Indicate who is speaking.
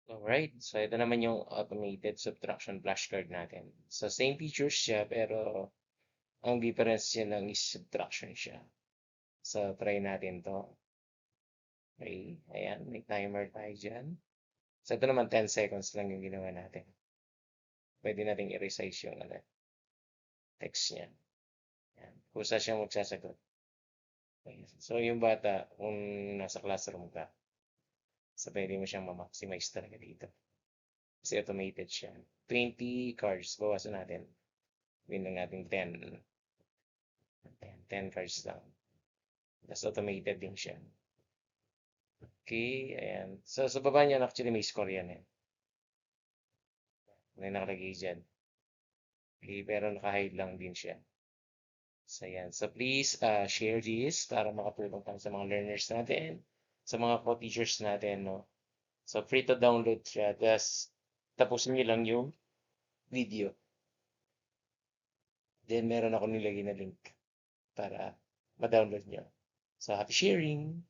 Speaker 1: Alright, so ito naman yung automated subtraction flashcard natin. So same features siya pero ang difference niya lang is subtraction siya. So try natin to. Okay, ayan, may timer tayo dyan. So ito naman 10 seconds lang yung ginawa natin. Pwede nating i-resize yung text niya. Ayan, kusa siyang magsasagot. Okay. So yung bata, kung nasa classroom ka, so pwede mo siyang ma-maximize talaga dito. Kasi automated siya. 20 cards, bawasan natin. Win lang natin 10. 10 cards lang. Tapos automated din siya. Okay, ayan. So sa baba niyan, actually may score yan eh. May nakalagay dyan. Okay, pero naka-hide lang din siya. So ayan. So please share this para makatulong tayo sa mga learners natin, sa mga co-teachers natin, no? So free to download siya. Tapos tapusin niyo lang yung video. Then meron ako nilagay na link para ma-download nyo. So happy sharing!